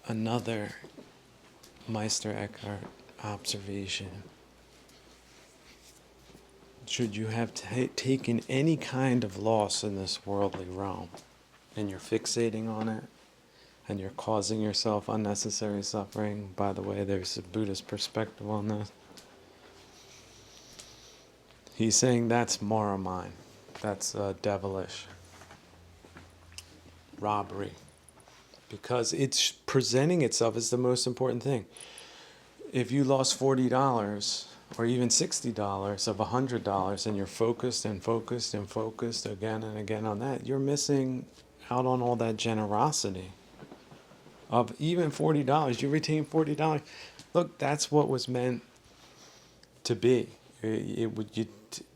another Meister Eckhart observation. Should you have taken any kind of loss in this worldly realm, and you're fixating on it, and you're causing yourself unnecessary suffering, by the way, there's a Buddhist perspective on this. He's saying that's Mara mind. That's devilish robbery. Because it's presenting itself as the most important thing. If you lost $40 or even $60 of $100 and you're focused and focused and focused again and again on that, you're missing out on all that generosity. Of even $40, you retain $40. Look, that's what was meant to be. You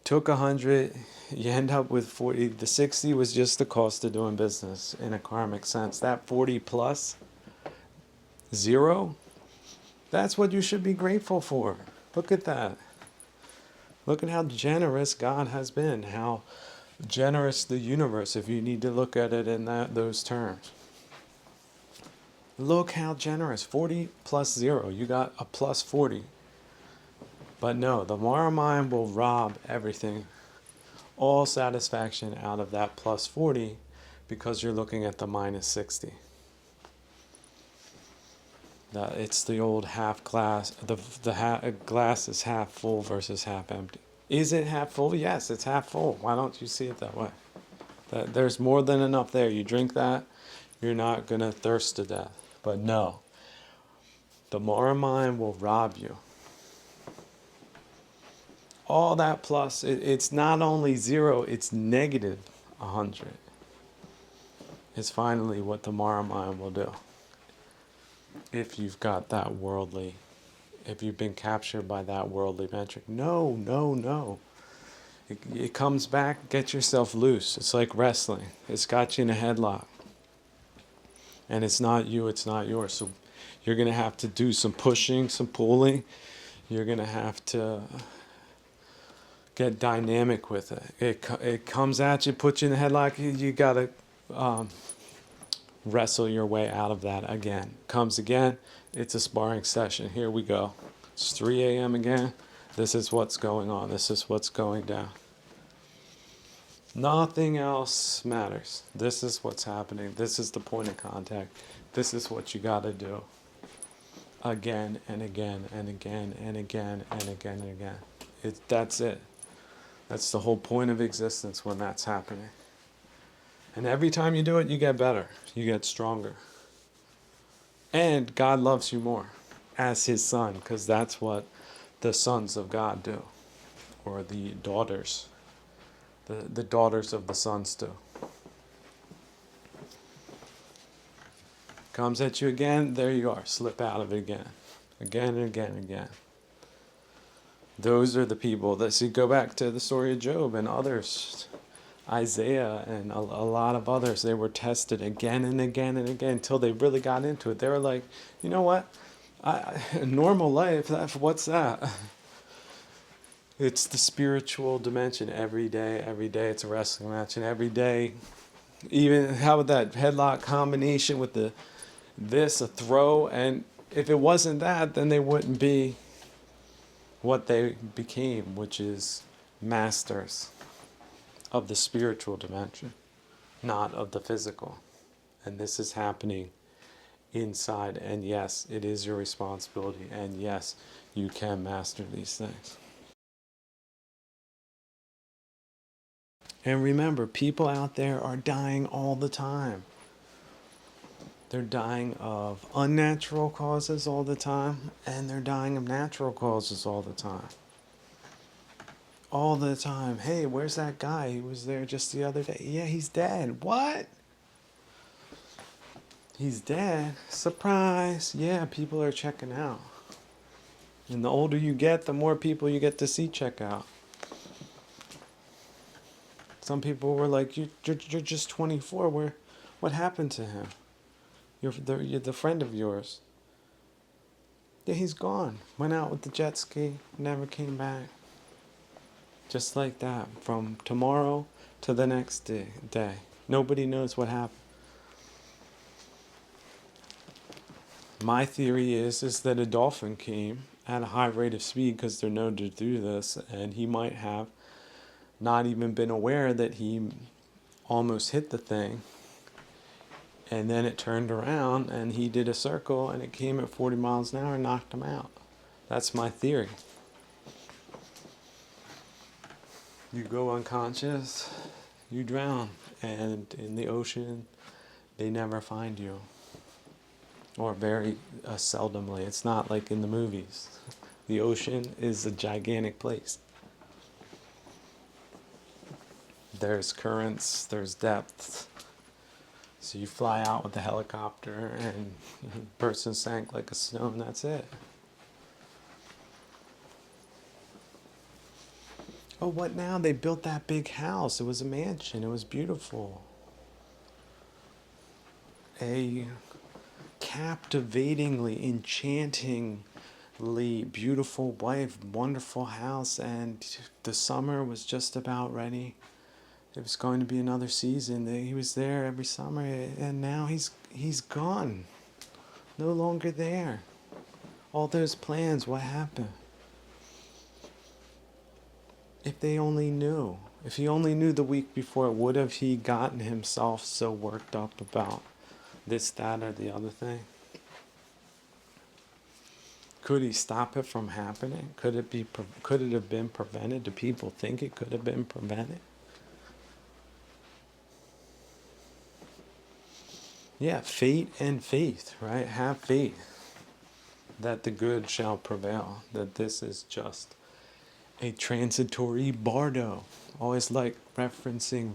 took 100, you end up with 40. The 60 was just the cost of doing business in a karmic sense. That 40 plus zero, that's what you should be grateful for. Look at that. Look at how generous God has been, how generous the universe, if you need to look at it in those terms. Look how generous. 40 plus zero. You got a plus 40. But no, the Mara mind will rob everything, all satisfaction out of that plus 40 because you're looking at the minus 60. It's the old half glass, the glass is half full versus half empty. Is it half full? Yes, it's half full. Why don't you see it that way? That there's more than enough there. You drink that, you're not going to thirst to death. But no, the Mara mind will rob you. All that plus, it's not only zero, it's negative 100. It's finally what the Mara mind will do. If you've got that worldly, if you've been captured by that worldly metric. No. It comes back, get yourself loose. It's like wrestling. It's got you in a headlock. And it's not you, it's not yours. So you're going to have to do some pushing, some pulling. You're going to have to get dynamic with it. It comes at you, puts you in the headlock. You got to wrestle your way out of that again. Comes again, it's a sparring session. Here we go. It's 3 a.m. again. This is what's going on. This is what's going down. Nothing else matters. This is what's happening. This is the point of contact. This is what you got to do. Again and again and again and again and again and again. That's it. That's the whole point of existence when that's happening. And every time you do it, you get better. You get stronger. And God loves you more as his son, because that's what the sons of God do. Or the daughters. The daughters of the sons do. Comes at you again, there you are. Slip out of it again. Again and again and again. Those are the people that, see, go back to the story of Job and others, Isaiah and a lot of others. They were tested again and again and again until they really got into it. They were like, you know what? Normal life, what's that? It's the spiritual dimension. Every day it's a wrestling match. And every day, even how about that headlock combination with a throw? And if it wasn't that, then they wouldn't be what they became, which is masters of the spiritual dimension, not of the physical. And this is happening inside. And yes, it is your responsibility. And yes, you can master these things. And remember, people out there are dying all the time. They're dying of unnatural causes all the time, and they're dying of natural causes all the time. All the time. Hey, where's that guy? He was there just the other day. Yeah, he's dead. What? He's dead? Surprise. Yeah, people are checking out. And the older you get, the more people you get to see check out. Some people were like, you're just 24. What happened to him? You're the friend of yours. Yeah, he's gone. Went out with the jet ski, never came back. Just like that, from tomorrow to the next day. Nobody knows what happened. My theory is that a dolphin came at a high rate of speed because they're known to do this, and he might have not even been aware that he almost hit the thing, and then it turned around and he did a circle and it came at 40 miles an hour and knocked him out. That's my theory. You go unconscious, you drown, and in the ocean they never find you, or very seldomly. It's not like in the movies. The ocean is a gigantic place. There's currents, there's depths. So you fly out with a helicopter and the person sank like a stone, that's it. Oh, what now? They built that big house. It was a mansion. It was beautiful. A captivatingly, enchantingly beautiful wife, wonderful house, and the summer was just about ready. It was going to be another season. He was there every summer, and now he's gone. No longer there. All those plans, what happened? If they only knew. If he only knew the week before, would have he gotten himself so worked up about this, that, or the other thing? Could he stop it from happening? Could it have been prevented? Do people think it could have been prevented? Yeah, fate and faith, right? Have faith that the good shall prevail, that this is just a transitory bardo. Always like referencing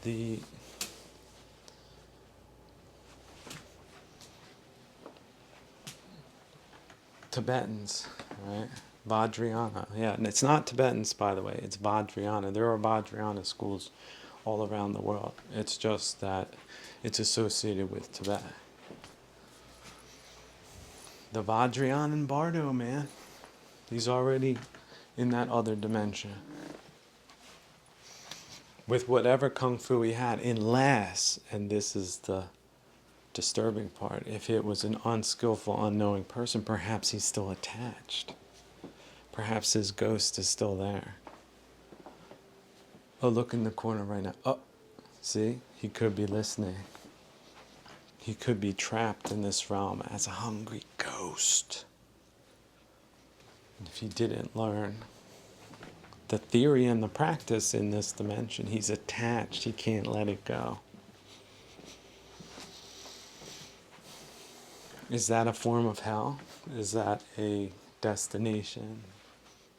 the Tibetans, right? Vajrayana. Yeah, and it's not Tibetans, by the way. It's Vajrayana. There are Vajrayana schools all around the world. It's just that it's associated with Tibet. The Vajrayana Bardo, man. He's already in that other dimension. With whatever kung fu he had, unless, and this is the disturbing part, if it was an unskillful, unknowing person, perhaps he's still attached. Perhaps his ghost is still there. Oh, look in the corner right now. Oh, see? He could be listening. He could be trapped in this realm as a hungry ghost. If he didn't learn the theory and the practice in this dimension, he's attached. He can't let it go. Is that a form of hell? Is that a destination?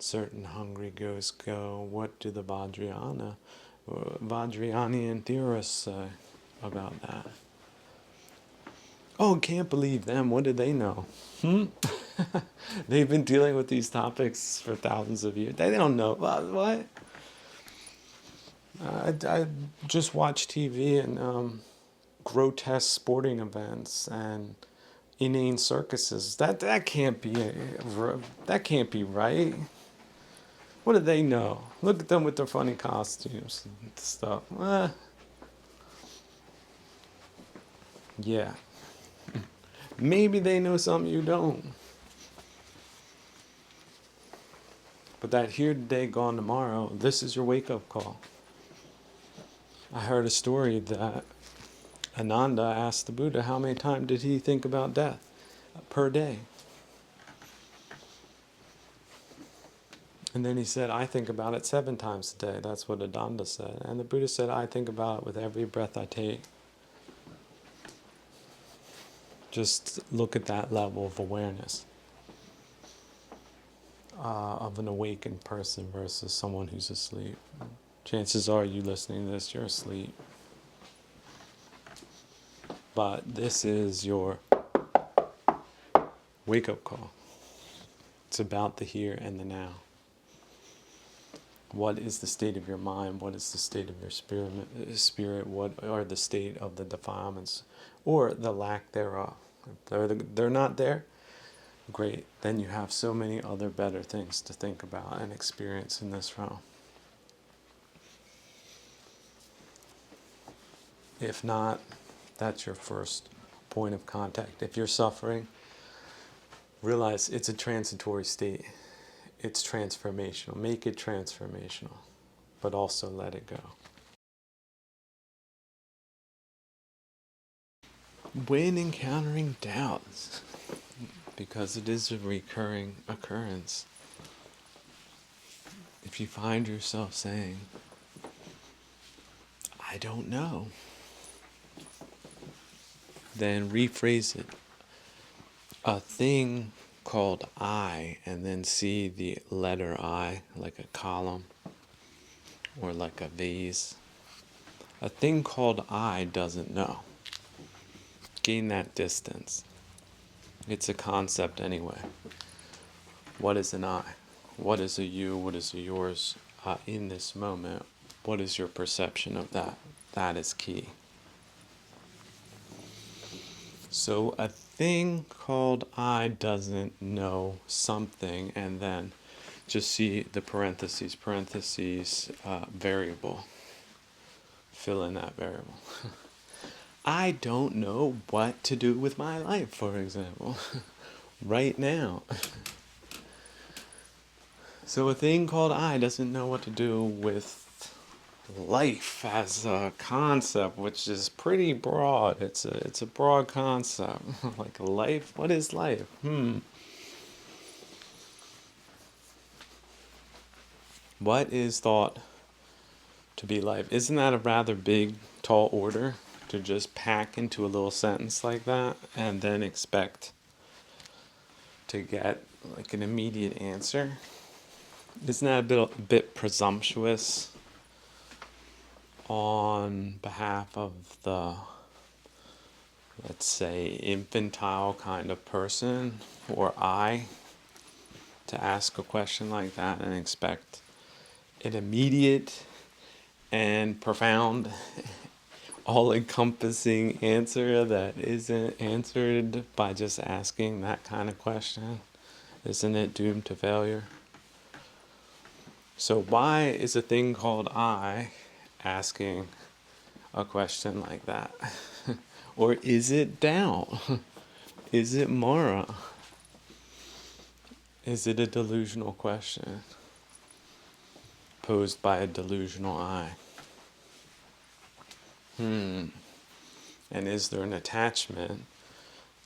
Certain hungry ghosts go. What do the Vajrayanian theorists say about that? Oh, can't believe them. What did they know? They've been dealing with these topics for thousands of years. They don't know. What? I just watch TV and grotesque sporting events and inane circuses. That can't be right. What do they know? Look at them with their funny costumes and stuff. Yeah. Maybe they know something you don't. But that here today, gone tomorrow, this is your wake-up call. I heard a story that Ananda asked the Buddha how many times did he think about death per day. And then he said, I think about it 7 times a day. That's what Ananda said. And the Buddha said, I think about it with every breath I take. Just look at that level of awareness of an awakened person versus someone who's asleep. Chances are you listening to this, you're asleep. But this is your wake-up call. It's about the here and the now. What is the state of your mind? What is the state of your spirit? What are the state of the defilements or the lack thereof? If they're not there, great. Then you have so many other better things to think about and experience in this realm. If not, that's your first point of contact. If you're suffering, realize it's a transitory state. It's transformational. Make it transformational, but also let it go. When encountering doubts, because it is a recurring occurrence, if you find yourself saying, I don't know, then rephrase it. A thing called I, and then see the letter I like a column or like a vase. A thing called I doesn't know. Gain that distance. It's a concept anyway. What is an I? What is a you? What is a yours in this moment? What is your perception of that? That is key. So a thing called I doesn't know something, and then just see the parentheses, variable. Fill in that variable. I don't know what to do with my life, for example, right now. So a thing called I doesn't know what to do with life as a concept, which is pretty broad. It's a broad concept. Like life, what is life? What is thought to be life? Isn't that a rather big, tall order to just pack into a little sentence like that and then expect to get like an immediate answer? Isn't that a bit presumptuous on behalf of the, let's say, infantile kind of person or I to ask a question like that and expect an immediate and profound, all-encompassing answer that isn't answered by just asking that kind of question? Isn't it doomed to failure? So why is a thing called I asking a question like that? Or is it doubt? Is it Mara? Is it a delusional question posed by a delusional I? And is there an attachment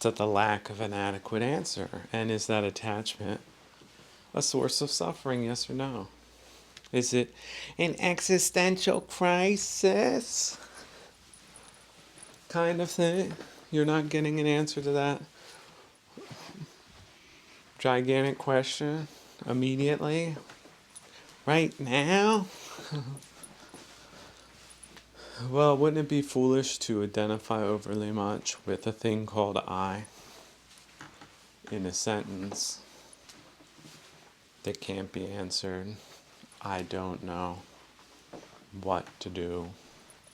to the lack of an adequate answer? And is that attachment a source of suffering, yes or no? Is it an existential crisis kind of thing? You're not getting an answer to that gigantic question immediately, right now? Well, wouldn't it be foolish to identify overly much with a thing called I in a sentence that can't be answered? I don't know what to do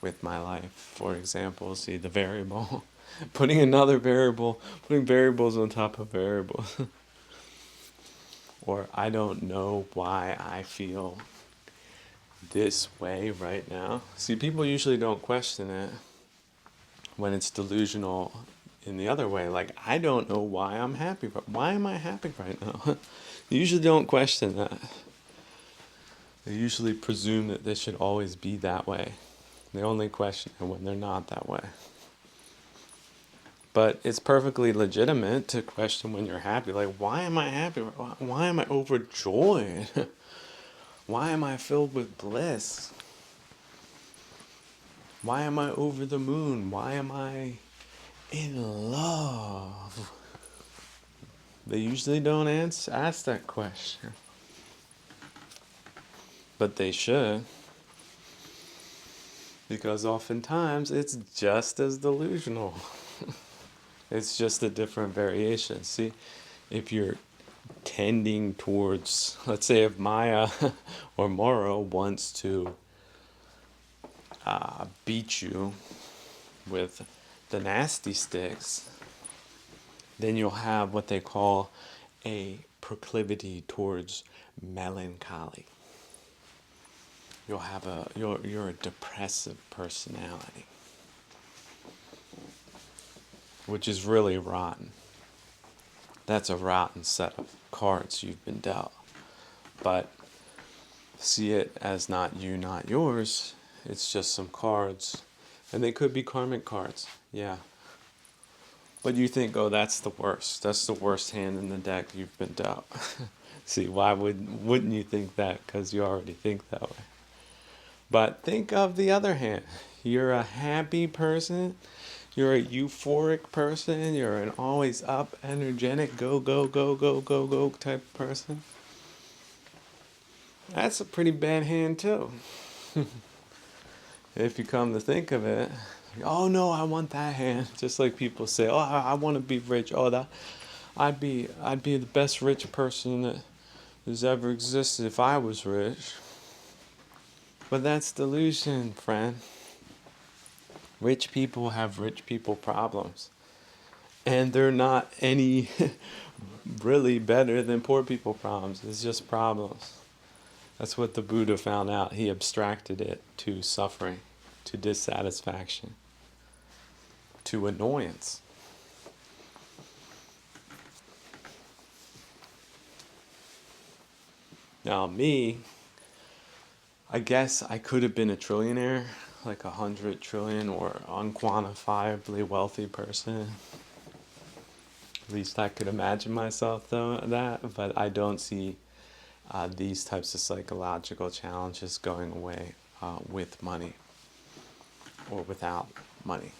with my life. For example, see the variable. Putting variables on top of variables. Or I don't know why I feel this way right now. See, people usually don't question it when it's delusional in the other way. Like, I don't know why I'm happy. Why am I happy right now? They usually don't question that. They usually presume that this should always be that way. They only question it when they're not that way. But it's perfectly legitimate to question when you're happy. Like, why am I happy? Why am I overjoyed? Why am I filled with bliss? Why am I over the moon? Why am I in love? They usually don't ask that question. But they should. Because oftentimes it's just as delusional. It's just a different variation. See, if you're tending towards, let's say if Maya or Moro wants to beat you with the nasty sticks, then you'll have what they call a proclivity towards melancholy. You'll have you're a depressive personality. which is really rotten. That's a rotten set of cards you've been dealt. But see it as not you, not yours. It's just some cards. And they could be karmic cards. Yeah. But you think, oh, that's the worst. That's the worst hand in the deck you've been dealt. See, why wouldn't you think that? Because you already think that way. But think of the other hand. You're a happy person. You're a euphoric person. You're an always up, energetic, go, go, go, go, go, go type of person. That's a pretty bad hand too. If you come to think of it, oh no, I want that hand. Just like people say, oh, I want to be rich. Oh, that I'd be the best rich person that has ever existed if I was rich. But that's delusion, friend. Rich people have rich people problems. And they're not any really better than poor people problems. It's just problems. That's what the Buddha found out. He abstracted it to suffering, to dissatisfaction, to annoyance. Now me, I guess I could have been a trillionaire, like 100 trillion or unquantifiably wealthy person. At least I could imagine myself that, but I don't see these types of psychological challenges going away with money or without money.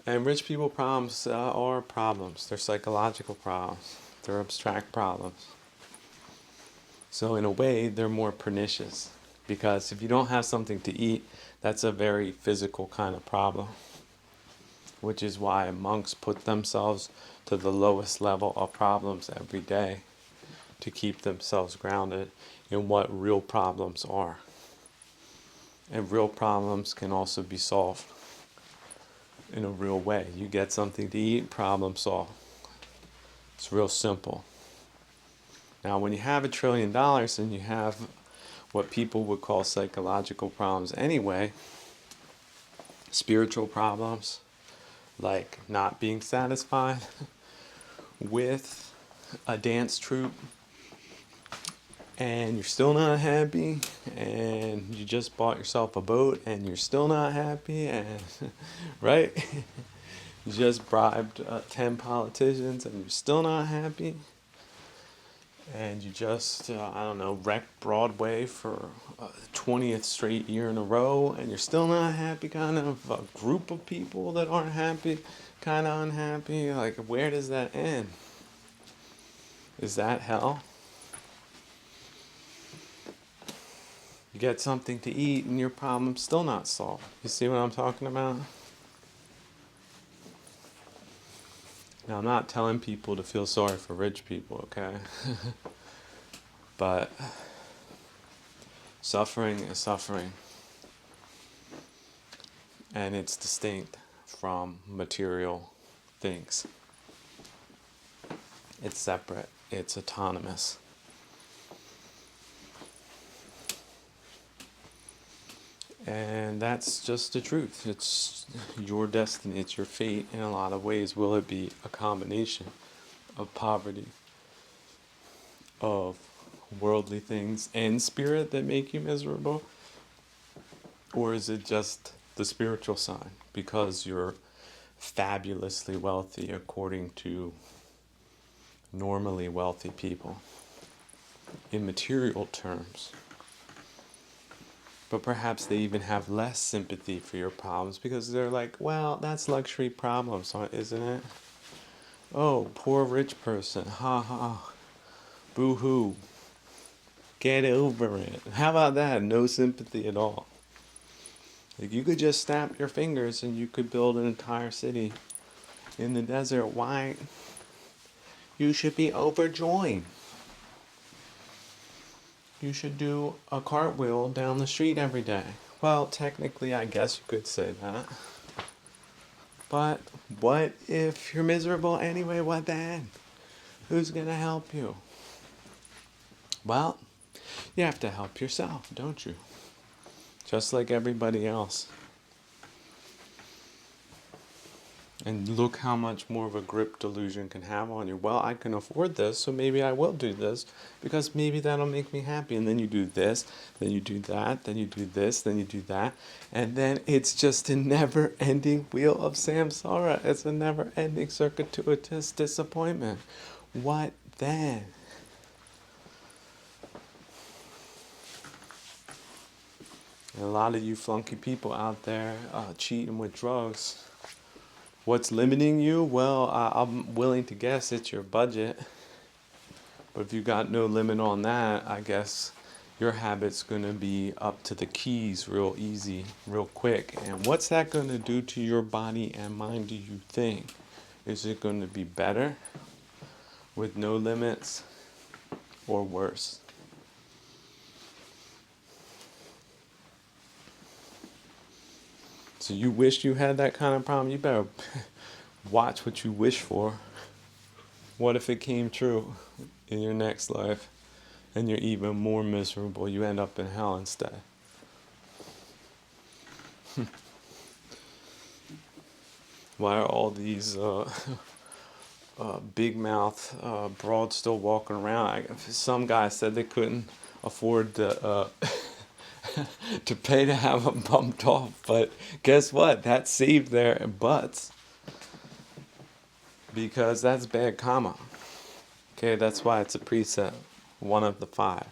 And rich people problems are problems. They're psychological problems. They're abstract problems. So in a way, they're more pernicious. Because if you don't have something to eat, that's a very physical kind of problem. Which is why monks put themselves to the lowest level of problems every day to keep themselves grounded in what real problems are. And real problems can also be solved in a real way. You get something to eat, problem solved. It's real simple. Now, when you have $1 trillion and you have what people would call psychological problems anyway, spiritual problems, like not being satisfied with a dance troupe, and you're still not happy, and you just bought yourself a boat and you're still not happy, and right? You just bribed 10 politicians and you're still not happy, and you just wrecked Broadway for 20th straight year in a row, and you're still not happy. Kind of a group of people that aren't happy, kind of unhappy. Like, where does that end? Is that hell? You get something to eat and your problem's still not solved. You see what I'm talking about? Now, I'm not telling people to feel sorry for rich people, okay? But suffering is suffering. And it's distinct from material things. It's separate. It's autonomous. And that's just the truth. It's your destiny. It's your fate in a lot of ways. Will it be a combination of poverty, of worldly things, and spirit that make you miserable? Or is it just the spiritual side? Because you're fabulously wealthy according to normally wealthy people in material terms. But perhaps they even have less sympathy for your problems because they're like, well, that's luxury problems, isn't it? Oh, poor rich person. Ha ha. Boo-hoo. Get over it. How about that? No sympathy at all. Like, you could just snap your fingers and you could build an entire city in the desert. Why? You should be overjoyed. You should do a cartwheel down the street every day. Well, technically, I guess you could say that. But what if you're miserable anyway? What then? Who's going to help you? Well, you have to help yourself, don't you? Just like everybody else. And look how much more of a grip delusion can have on you. Well, I can afford this, so maybe I will do this because maybe that'll make me happy. And then you do this, then you do that, then you do this, then you do that. And then it's just a never ending wheel of samsara. It's a never ending circuitous disappointment. What then? And a lot of you flunky people out there cheating with drugs. What's limiting you? Well, I'm willing to guess it's your budget. But if you got no limit on that, I guess your habit's going to be up to the keys real easy, real quick. And what's that going to do to your body and mind, do you think? Is it going to be better with no limits or worse? So you wish you had that kind of problem? You better watch what you wish for. What if it came true in your next life and you're even more miserable? You end up in hell instead. Why are all these big mouth broads still walking around? Some guy said they couldn't afford to to pay to have them bumped off, but guess what? That saved their butts because that's bad karma. Okay, that's why it's a precept, one of the 5.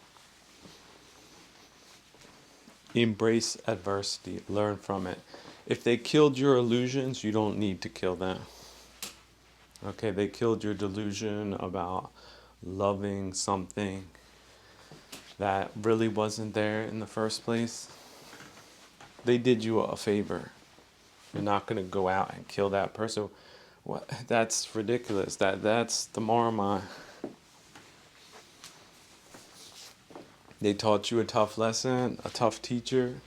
Embrace adversity, learn from it. If they killed your illusions, you don't need to kill them. Okay, they killed your delusion about loving something that really wasn't there in the first place. They did you a favor. You're not going to go out and kill that person. What? That's ridiculous. That's the Marmite. They taught you a tough lesson, a tough teacher.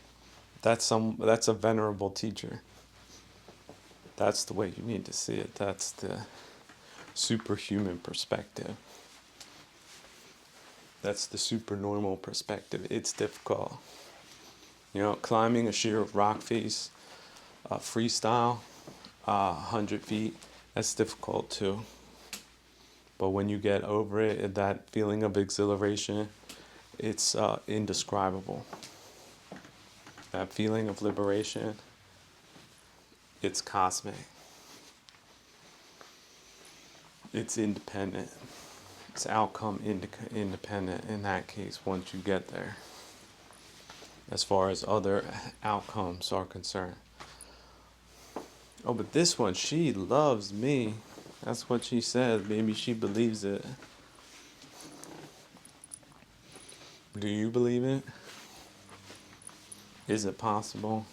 That's a venerable teacher. That's the way you need to see it. That's the superhuman perspective. That's the supernormal perspective. It's difficult. You know, climbing a sheer rock face, freestyle, 100 feet, that's difficult too. But when you get over it, that feeling of exhilaration, it's indescribable. That feeling of liberation, it's cosmic. It's independent. It's outcome independent in that case once you get there, as far as other outcomes are concerned. Oh, but this one, she loves me. That's what she says. Maybe she believes it. Do you believe it? Is it possible?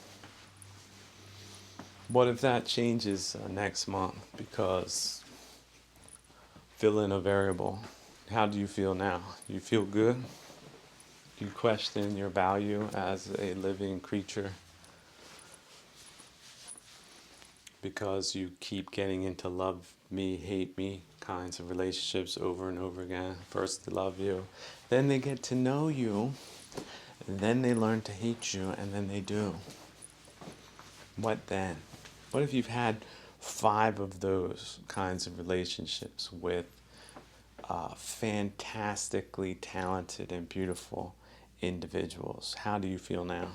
What if that changes next month because fill in a variable? How do you feel now? Do you feel good? Do you question your value as a living creature because you keep getting into love me, hate me kinds of relationships over and over again? First they love you, then they get to know you, and then they learn to hate you, and then they do. What then? What if you've had 5 of those kinds of relationships with fantastically talented and beautiful individuals? How do you feel now?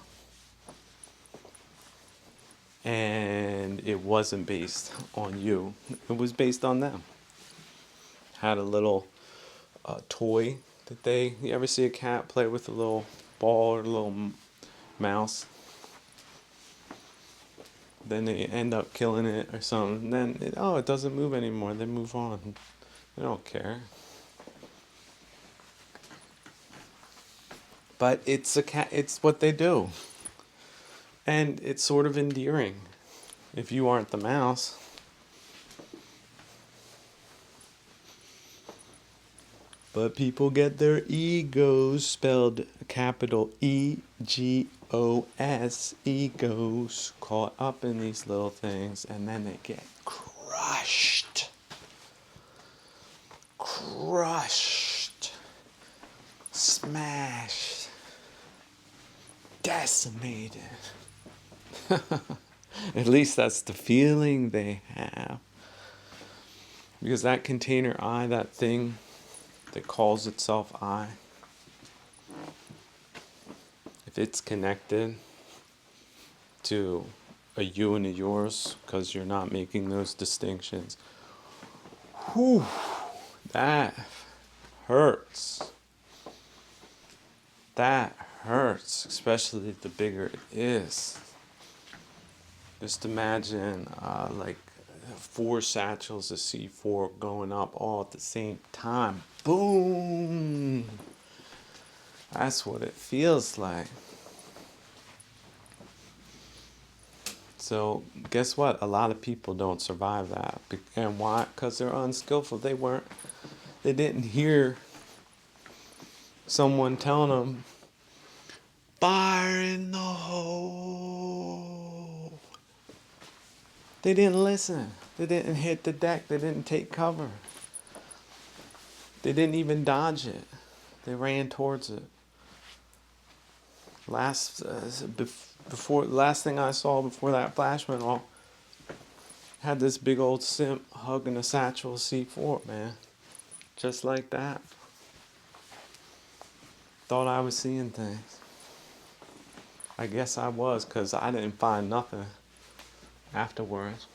And it wasn't based on you. It was based on them. Had a little toy that you ever see a cat play with a little ball or a little mouse? Then they end up killing it or something. Then it doesn't move anymore. They move on. They don't care. But it's a cat. It's what they do, and it's sort of endearing. If you aren't the mouse. But people get their egos, spelled capital EGOS, egos, caught up in these little things, and then they get crushed. Smashed. Decimated. At least that's the feeling they have. Because that container I, that thing that calls itself I, if it's connected to a you and a yours, because you're not making those distinctions, whew, that hurts. That hurts, especially the bigger it is. Just imagine like 4 satchels of C4 going up all at the same time. Boom! That's what it feels like. So guess what? A lot of people don't survive that. And why? Because they're unskillful. They didn't hear someone telling them, fire in the hole. They didn't listen. They didn't hit the deck. They didn't take cover. They didn't even dodge it. They ran towards it. Last thing I saw before that flash went off, had this big old simp hugging a satchel of C4, man. Just like that. Thought I was seeing things. I guess I was, because I didn't find nothing afterwards.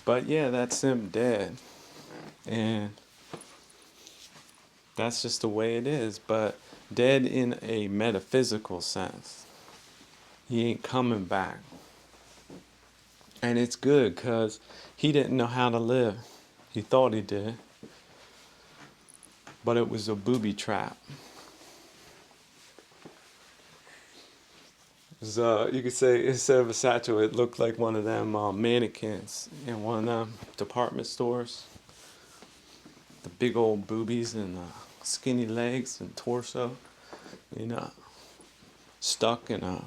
But yeah, that simp dead. And that's just the way it is. But dead in a metaphysical sense. He ain't coming back. And it's good, because he didn't know how to live. He thought he did. But it was a booby trap. You could say, instead of a satchel, it looked like one of them mannequins in one of them department stores. The big old boobies and skinny legs and torso, stuck in a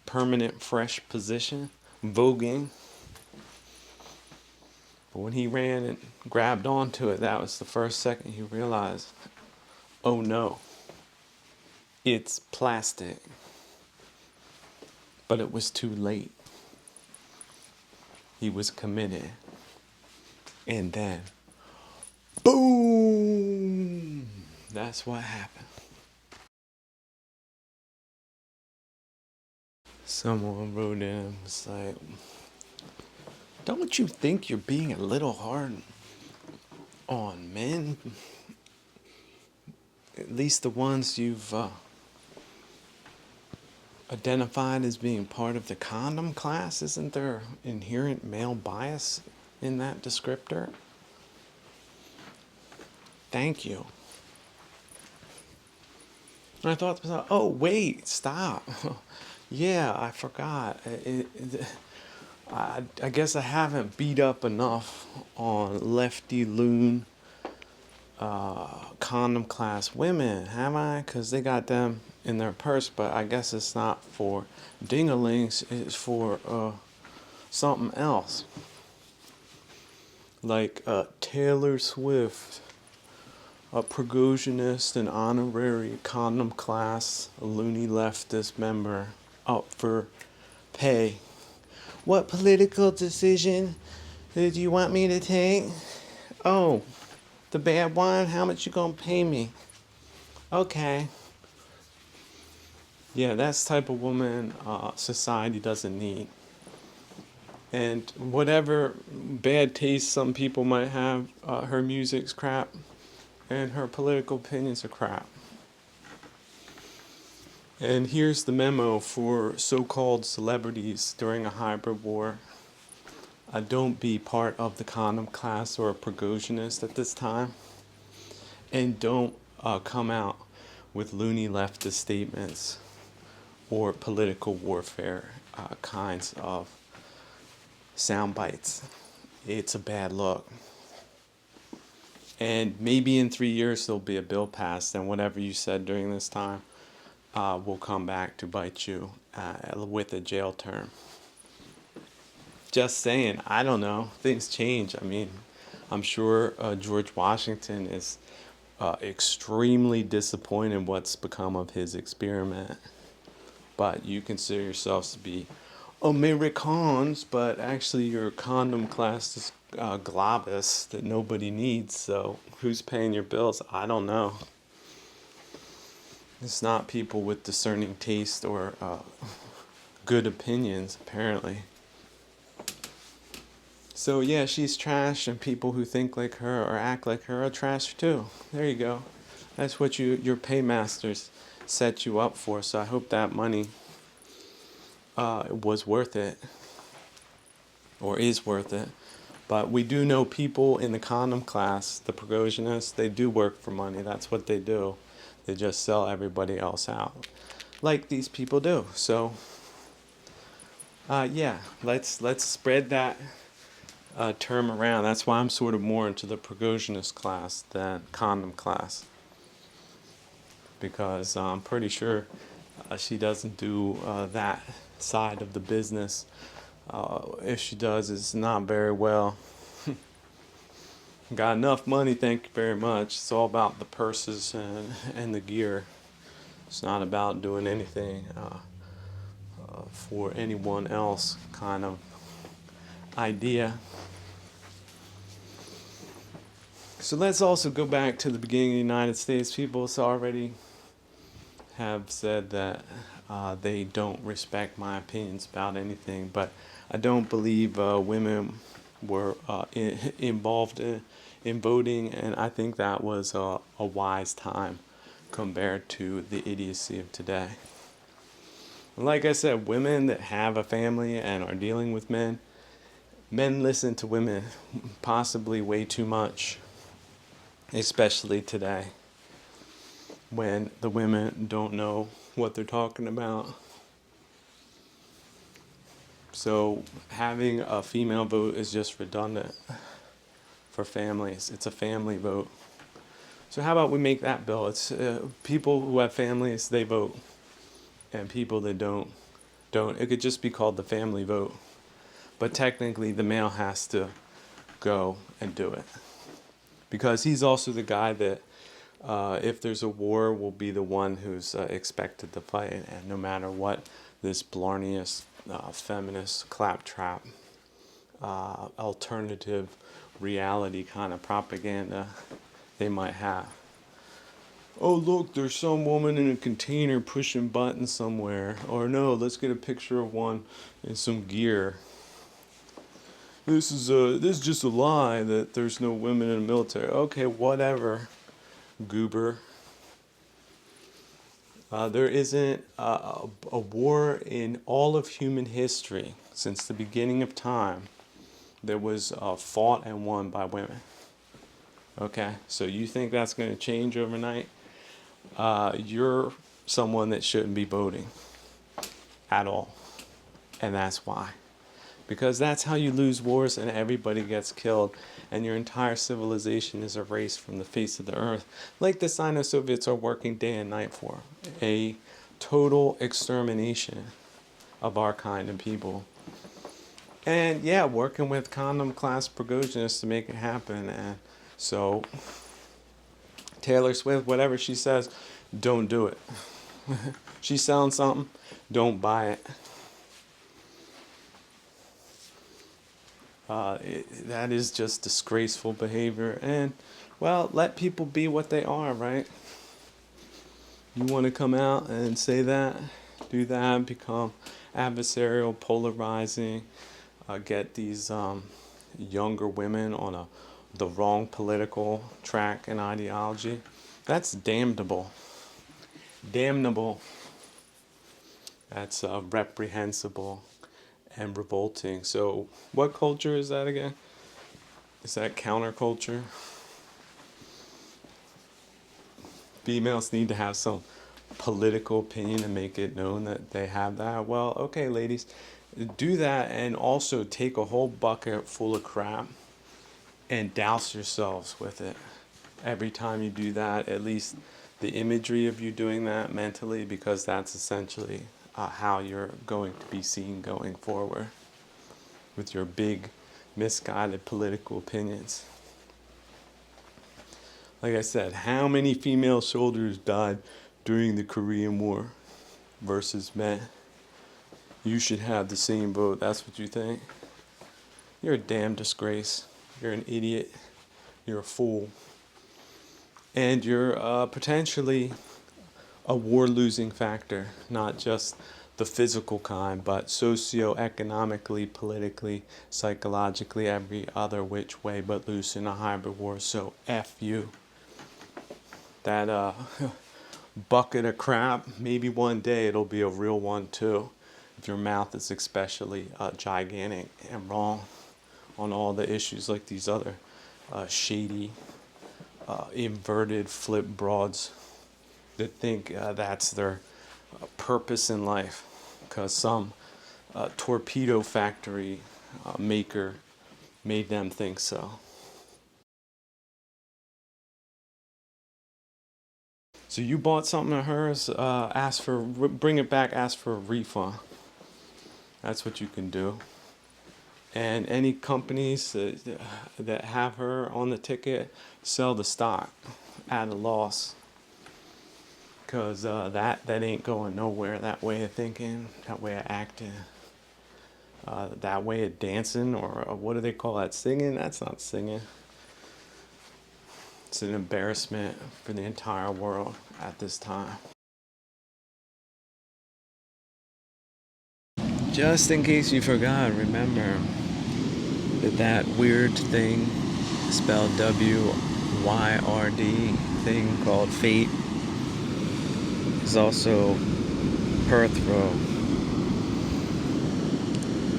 permanent fresh position, voguing. But when he ran and grabbed onto it, that was the first second he realized, oh no, it's plastic. But it was too late. He was committed. And then, boom! That's what happened. Someone wrote in, was like, don't you think you're being a little hard on men? At least the ones you've identified as being part of the condom class. Isn't there inherent male bias in that descriptor? Thank you. And I thought to myself, oh wait, stop. Yeah, I forgot. I guess I haven't beat up enough on lefty loon condom class women, have I? Because they got them in their purse, but I guess it's not for dingalings, it's for something else. Like Taylor Swift, a Prigozhinist and honorary condom class, a loony leftist member, up for pay. What political decision do you want me to take? Oh, the bad one? How much you gonna pay me? Okay. Yeah, that's the type of woman society doesn't need. And whatever bad taste some people might have, her music's crap, and her political opinions are crap. And here's the memo for so-called celebrities during a hybrid war. Don't be part of the condom class or a Prigozhinist at this time. And don't come out with loony leftist statements or political warfare kinds of sound bites. It's a bad look. And maybe in 3 years there'll be a bill passed, and whatever you said during this time will come back to bite you with a jail term. Just saying, I don't know. Things change. I mean, I'm sure George Washington is extremely disappointed in what's become of his experiment. But you consider yourselves to be Americans, but actually your condom class is globus that nobody needs. So who's paying your bills? I don't know. It's not people with discerning taste or good opinions, apparently. So yeah, she's trash, and people who think like her or act like her are trash too. There you go. That's what your paymasters set you up for. So I hope that money was worth it, or is worth it. But we do know people in the condom class, the progonists, they do work for money. That's what they do. They just sell everybody else out, like these people do. So yeah, let's spread that term around. That's why I'm sort of more into the progonists class than condom class, because I'm pretty sure she doesn't do that side of the business. If she does, it's not very well. Got enough money, thank you very much. It's all about the purses and the gear. It's not about doing anything for anyone else kind of idea. So let's also go back to the beginning of the United States. People already have said that they don't respect my opinions about anything, but I don't believe women were involved in voting, and I think that was a wise time compared to the idiocy of today. Like I said, women that have a family and are dealing with men listen to women possibly way too much, especially today, when the women don't know what they're talking about. So having a female vote is just redundant for families. It's a family vote. So how about we make that bill? It's people who have families, they vote, and people that don't. It could just be called the family vote. But technically the male has to go and do it, because he's also the guy that if there's a war, will be the one who's expected to fight. And no matter what this blarneyist, feminist, claptrap, alternative reality kind of propaganda they might have. Oh, look, there's some woman in a container pushing buttons somewhere. Or no, let's get a picture of one in some gear. This is just a lie that there's no women in the military. Okay, whatever, goober. There isn't a war in all of human history since the beginning of time that was fought and won by women. Okay, so you think that's going to change overnight? You're someone that shouldn't be voting at all. And that's why. Because that's how you lose wars and everybody gets killed and your entire civilization is erased from the face of the earth, like the Sino-Soviets are working day and night for. A total extermination of our kind of people. And yeah, working with condom class progonists to make it happen. And so Taylor Swift, whatever she says, don't do it. She's selling something, don't buy it. That is just disgraceful behavior. And, well, let people be what they are, right? You want to come out and say that, do that, become adversarial, polarizing, get these younger women on the wrong political track and ideology. That's damnable. Damnable. That's reprehensible and revolting. So what culture is that again? Is that counterculture? Females need to have some political opinion and make it known that they have that. Well, okay, ladies, do that, and also take a whole bucket full of crap and douse yourselves with it. Every time you do that, at least the imagery of you doing that mentally, because that's essentially how you're going to be seen going forward with your big misguided political opinions. Like I said, how many female soldiers died during the Korean War versus men? you should have the same vote. That's what you think. You're a damn disgrace. You're an idiot. You're a fool. And you're potentially a war-losing factor, not just the physical kind, but socioeconomically, politically, psychologically, every other which way but loose in a hybrid war. So F you. That bucket of crap, maybe one day it'll be a real one too, if your mouth is especially gigantic and wrong on all the issues like these other shady, inverted, flip broads that think that's their purpose in life, because some torpedo factory maker made them think so. So you bought something of hers, bring it back, ask for a refund. That's what you can do. And any companies that have her on the ticket, sell the stock at a loss. Because that ain't going nowhere. That way of thinking, that way of acting, that way of dancing, or what do they call that? Singing? That's not singing. It's an embarrassment for the entire world at this time. Just in case you forgot, remember that weird thing spelled W-Y-R-D thing called fate is also Perthrow.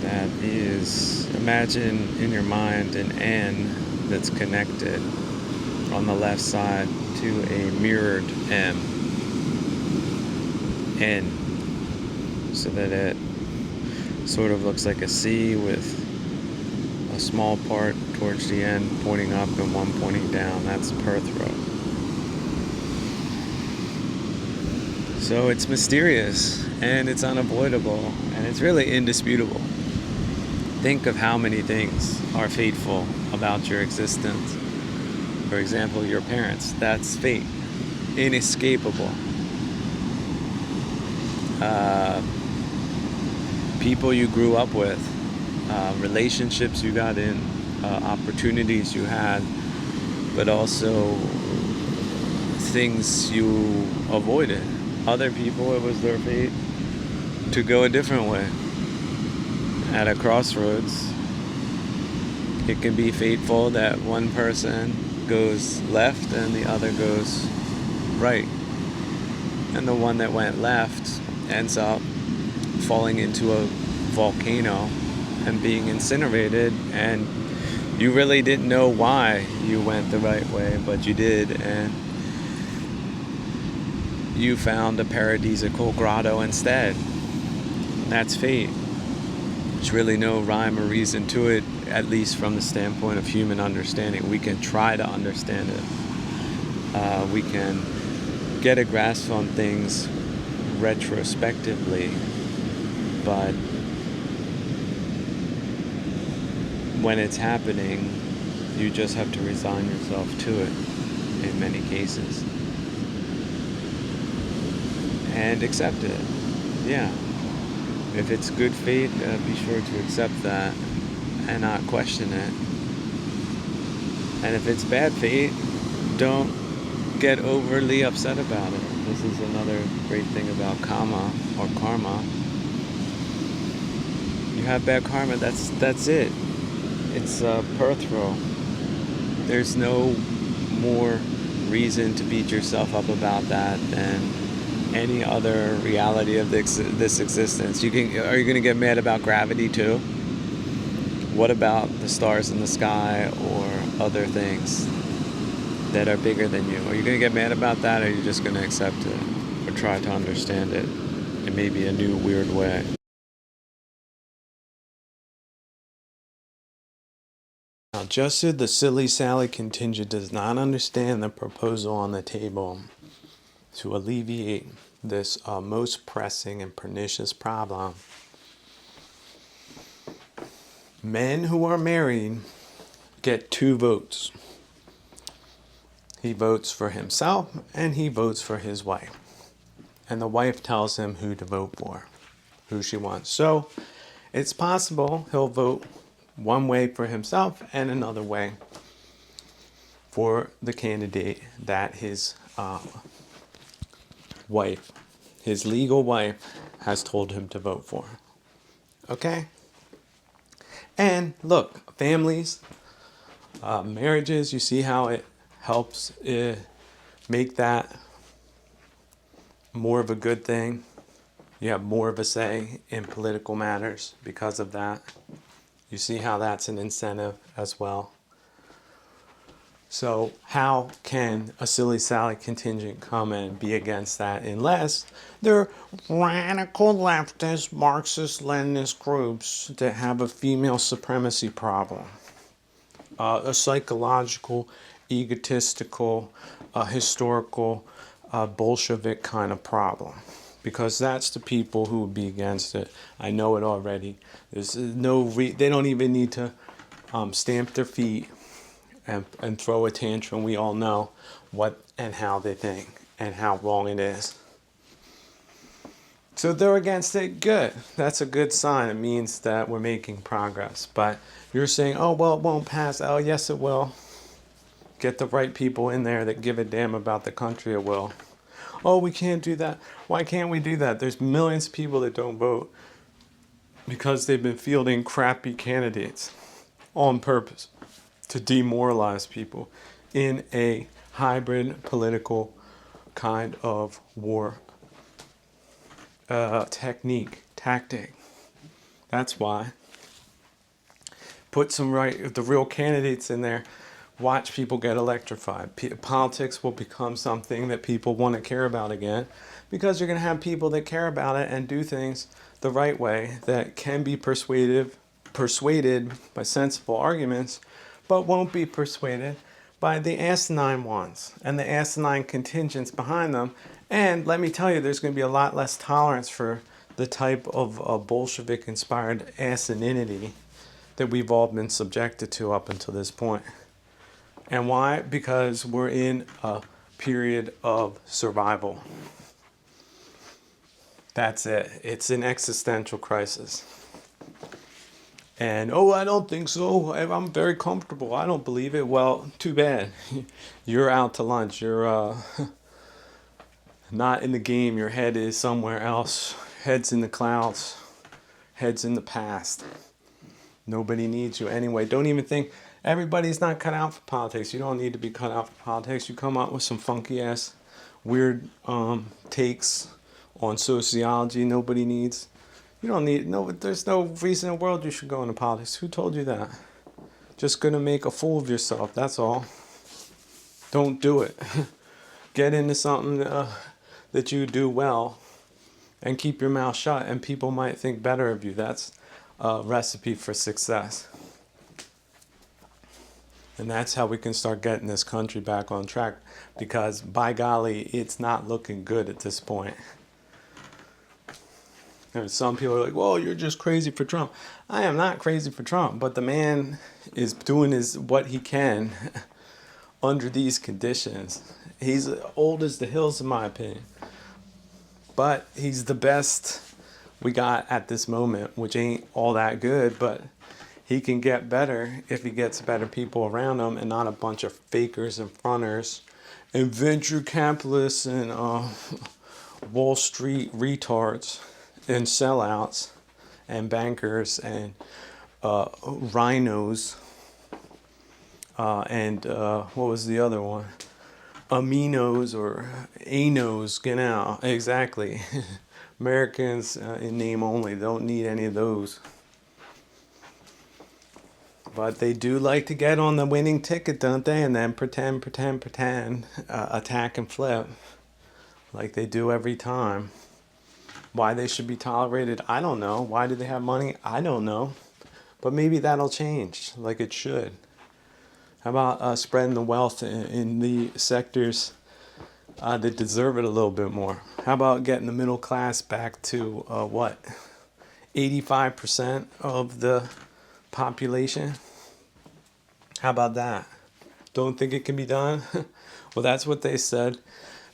That is, imagine in your mind an N that's connected on the left side to a mirrored M. N. So that it sort of looks like a C with a small part towards the end pointing up and one pointing down. That's Perthrow. So it's mysterious and it's unavoidable and it's really indisputable. Think of how many things are fateful about your existence. For example, your parents. That's fate. Inescapable. People you grew up with, relationships you got in, opportunities you had, but also things you avoided. Other people, it was their fate to go a different way. At a crossroads, it can be fateful that one person goes left and the other goes right. And the one that went left ends up falling into a volcano and being incinerated, and you really didn't know why you went the right way, but you did, and you found a paradisiacal grotto instead. That's fate. There's really no rhyme or reason to it, at least from the standpoint of human understanding. We can try to understand it. We can get a grasp on things retrospectively, but when it's happening, you just have to resign yourself to it in many cases and accept it. Yeah, if it's good fate, be sure to accept that and not question it. And if it's bad fate, don't get overly upset about it. This is another great thing about karma or karma. You have bad karma, that's it. It's Perthrow. There's no more reason to beat yourself up about that than any other reality of this existence. Are you going to get mad about gravity too? What about the stars in the sky or other things that are bigger than you? Are you going to get mad about that, or are you just going to accept it or try to understand it in maybe a new weird way? Now, just so the Silly Sally contingent does not understand the proposal on the table to alleviate this most pressing and pernicious problem, men who are married get 2 votes. He votes for himself and he votes for his wife. And the wife tells him who to vote for. who she wants. So it's possible he'll vote one way for himself and another way for the candidate that his wife, his legal wife, has told him to vote for. Okay? And look, families, marriages, you see how it helps make that more of a good thing. You have more of a say in political matters because of that. You see how that's an incentive as well. So how can a Silly Sally contingent come and be against that unless they're radical leftist, Marxist, Leninist groups that have a female supremacy problem, a psychological, egotistical, historical, Bolshevik kind of problem. Because that's the people who would be against it. I know it already. There's they don't even need to stamp their feet and throw a tantrum. We all know what and how they think and how wrong it is. So they're against it. Good. That's a good sign. It means that we're making progress. But you're saying, oh, well, it won't pass. Oh, yes, it will. Get the right people in there that give a damn about the country, it will. Oh, we can't do that. Why can't we do that? There's millions of people that don't vote because they've been fielding crappy candidates on purpose to demoralize people in a hybrid political kind of war tactic. That's why. Put the real candidates in there. Watch people get electrified. Politics will become something that people want to care about again because you're going to have people that care about it and do things the right way that can be persuaded by sensible arguments, but won't be persuaded by the asinine ones and the asinine contingents behind them. And let me tell you, there's going to be a lot less tolerance for the type of Bolshevik-inspired asininity that we've all been subjected to up until this point. And why? Because we're in a period of survival. That's it. It's an existential crisis. And, oh, I don't think so. I'm very comfortable. I don't believe it. Well, too bad. You're out to lunch. You're not in the game. Your head is somewhere else. Head's in the clouds. Head's in the past. Nobody needs you anyway. Don't even think. Everybody's not cut out for politics. You don't need to be cut out for politics. You come up with some funky ass, weird takes on sociology nobody needs. You don't need, there's no reason in the world you should go into politics. Who told you that? Just gonna make a fool of yourself, that's all. Don't do it. Get into something that you do well and keep your mouth shut and people might think better of you. That's a recipe for success. And that's how we can start getting this country back on track because, by golly, it's not looking good at this point. And some people are like, well, you're just crazy for Trump. I am not crazy for Trump, but the man is doing what he can under these conditions. He's old as the hills, in my opinion. But he's the best we got at this moment, which ain't all that good, but he can get better if he gets better people around him and not a bunch of fakers and fronters and venture capitalists and Wall Street retards and sellouts and bankers and rhinos and what was the other one? Aminos or anos, get out. Exactly. Americans in name only don't need any of those. But they do like to get on the winning ticket, don't they? And then pretend, attack and flip. Like they do every time. Why they should be tolerated, I don't know. Why do they have money? I don't know. But maybe that'll change, like it should. How about spreading the wealth in the sectors that deserve it a little bit more? How about getting the middle class back to 85% of the population? How about that? Don't think it can be done? Well, that's what they said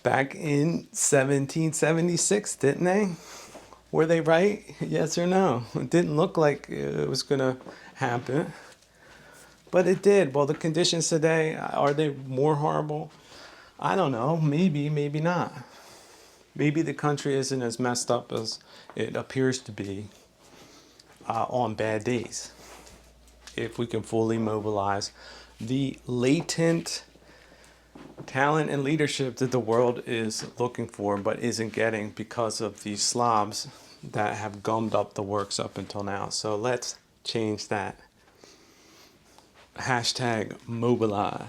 back in 1776, didn't they? Were they right? Yes or no? It didn't look like it was going to happen, but it did. Well, the conditions today, are they more horrible? I don't know. Maybe, maybe not. Maybe the country isn't as messed up as it appears to be on bad days. If we can fully mobilize the latent talent and leadership that the world is looking for but isn't getting because of these slobs that have gummed up the works up until now. So let's change that. Hashtag mobilize.